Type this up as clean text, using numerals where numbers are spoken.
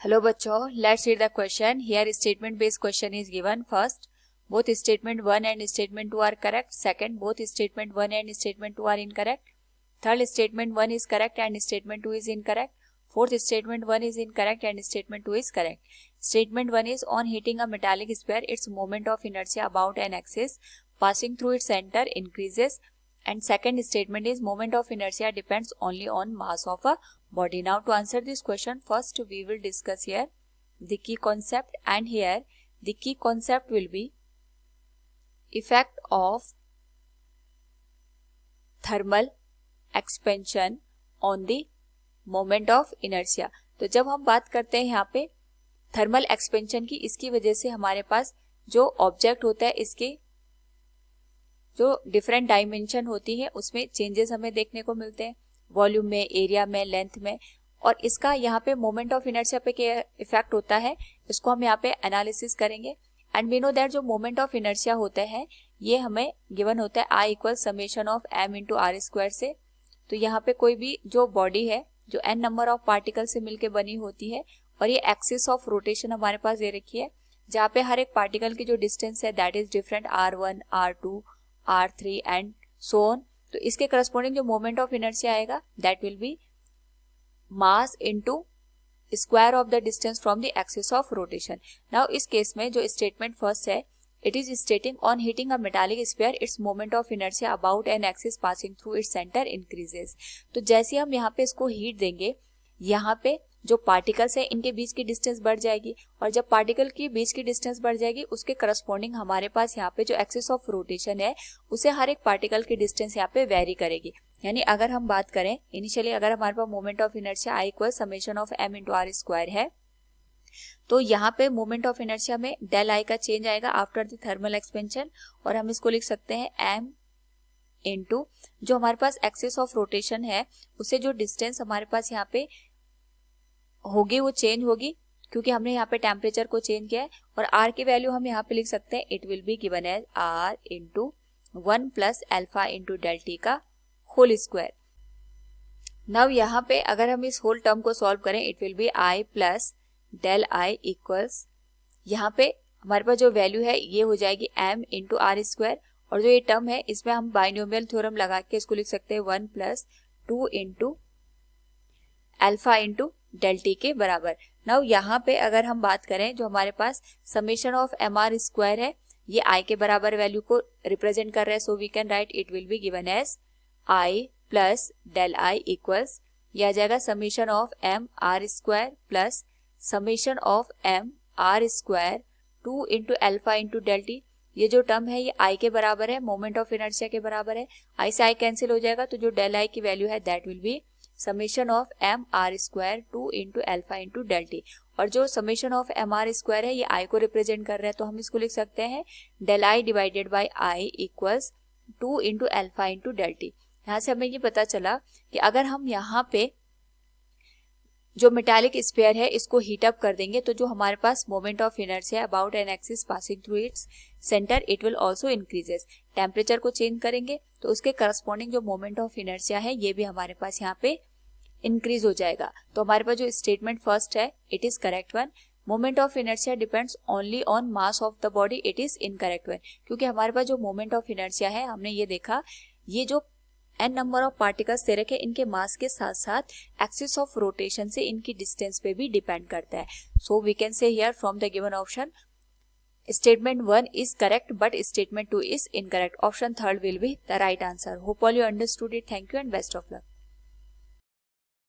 Hello बच्चों, let's read the question. Here statement based question is given. First, both statement 1 and statement 2 are correct. Second, both statement 1 and statement 2 are incorrect. Third, statement 1 is correct and statement 2 is incorrect. Fourth, statement 1 is incorrect and statement 2 is correct. Statement 1 is on hitting a metallic sphere, its moment of inertia about an axis passing through its center increases. And second statement is moment of inertia depends only on mass of a body. Now to answer this question, first we will discuss here the key concept, and here the key concept will be effect of thermal expansion on the moment of inertia. तो जब हम बात करते हैं यहाँ पे thermal expansion की, इसकी वजह से हमारे पास जो ऑब्जेक्ट होता है इसके जो डिफरेंट डायमेंशन होती है उसमें चेंजेस हमें देखने को मिलते हैं, वॉल्यूम में, एरिया में, लेंथ में, और इसका यहाँ पे मोमेंट ऑफ इनर्शिया पे क्या इफेक्ट होता है इसको हम यहाँ पे एनालिसिस करेंगे. एंड वी नो दैट जो मोमेंट ऑफ इनर्शिया होता है ये हमें गिवन होता है I equal summation of m into are square से. तो यहाँ पे कोई भी जो बॉडी है जो n नंबर ऑफ पार्टिकल से मिलकर बनी होती है और ये एक्सिस ऑफ रोटेशन हमारे पास दे रखी है जहाँ पे हर एक पार्टिकल की जो डिस्टेंस है that is different r1, r2, r3 and so on. तो इसके करस्पॉन्डिंग जो मोमेंट ऑफ इनर्शिया आएगा that will be mass into square of the distance from the axis of rotation. Now इस केस में जो स्टेटमेंट फर्स्ट है it is stating on heating a metallic sphere its moment of inertia about an axis passing through its centre increases. तो जैसे हम यहाँ पे इसको हीट देंगे यहाँ पे जो पार्टिकल्स है इनके बीच की डिस्टेंस बढ़ जाएगी, और जब पार्टिकल की बीच की डिस्टेंस बढ़ जाएगी उसके करस्पॉन्डिंग हमारे पास यहाँ पे जो एक्सिस ऑफ रोटेशन है उसे हर एक पार्टिकल की डिस्टेंस यहाँ पे वेरी करेगी. यानी अगर हम बात करें इनिशियली अगर हमारे पास moment of inertia I equal summation of m into are square है तो यहाँ पे मोमेंट ऑफ इनर्शिया में डेल I का चेंज आएगा आफ्टर द थर्मल एक्सपेंशन, और हम इसको लिख सकते हैं m इंटू जो हमारे पास एक्सिस ऑफ रोटेशन है उसे जो डिस्टेंस हमारे पास यहाँ पे होगी वो चेंज होगी क्योंकि हमने यहाँ पे टेम्परेचर को चेंज किया है, और r की वैल्यू हम यहाँ पे लिख सकते हैं it will be given as r into 1 plus alpha into del t का होल स्क्वायर. नाउ यहाँ पे अगर हम इस होल टर्म को सॉल्व करें it will be I plus del I equals यहाँ पे हमारे पास जो वैल्यू है ये हो जाएगी m इंटू आर स्क्वायर, और जो ये टर्म है इसमें हम बाइनोमियल थ्योरम लगा के इसको लिख सकते हैं 1 plus 2 into alpha into del t के बराबर. नाउ यहाँ पे अगर हम बात करें जो हमारे पास summation of M R square है ये I के बराबर वैल्यू को रिप्रेजेंट कर रहा है, so we can write it will be given as I plus del I equals ये आ जाएगा summation of M R square plus summation of M R square 2 into alpha into del t. ये जो term है ये I के बराबर है, मोमेंट ऑफ इनर्शिया के बराबर है, I से I कैंसिल हो जाएगा तो जो डेल I की वैल्यू है that will be summation of M R square 2 into alpha into del t. और जो summation of M R square है ये I को रिप्रेजेंट कर रहा है तो हम इसको लिख सकते हैं del I divided by I equals 2 into alpha into del t. यहाँ से हमें ये पता चला कि अगर हम यहाँ पे जो मेटालिक स्फीयर है इसको हीट अप कर देंगे तो जो हमारे पास moment of inertia about an axis passing through its centre it will also increases. Temperature को चेंज करेंगे तो उसके करस्पॉन्डिंग जो मोमेंट ऑफ इनर्शिया है ये भी हमारे पास यहाँ पे इंक्रीज हो जाएगा. तो हमारे पास जो स्टेटमेंट फर्स्ट है it is correct one. Moment of inertia depends only on mass of the body it is incorrect one, क्योंकि हमारे पास जो मोमेंट ऑफ इनर्शिया है हमने ये देखा ये जो n number of particles they रखे इनके मास के साथ साथ एक्सिस ऑफ रोटेशन से इनकी डिस्टेंस पे भी डिपेंड करता है. So we can say here from the given option statement 1 is correct but statement 2 is incorrect. Option 3 will be the right answer. Hope all you understood it. Thank you and best of luck.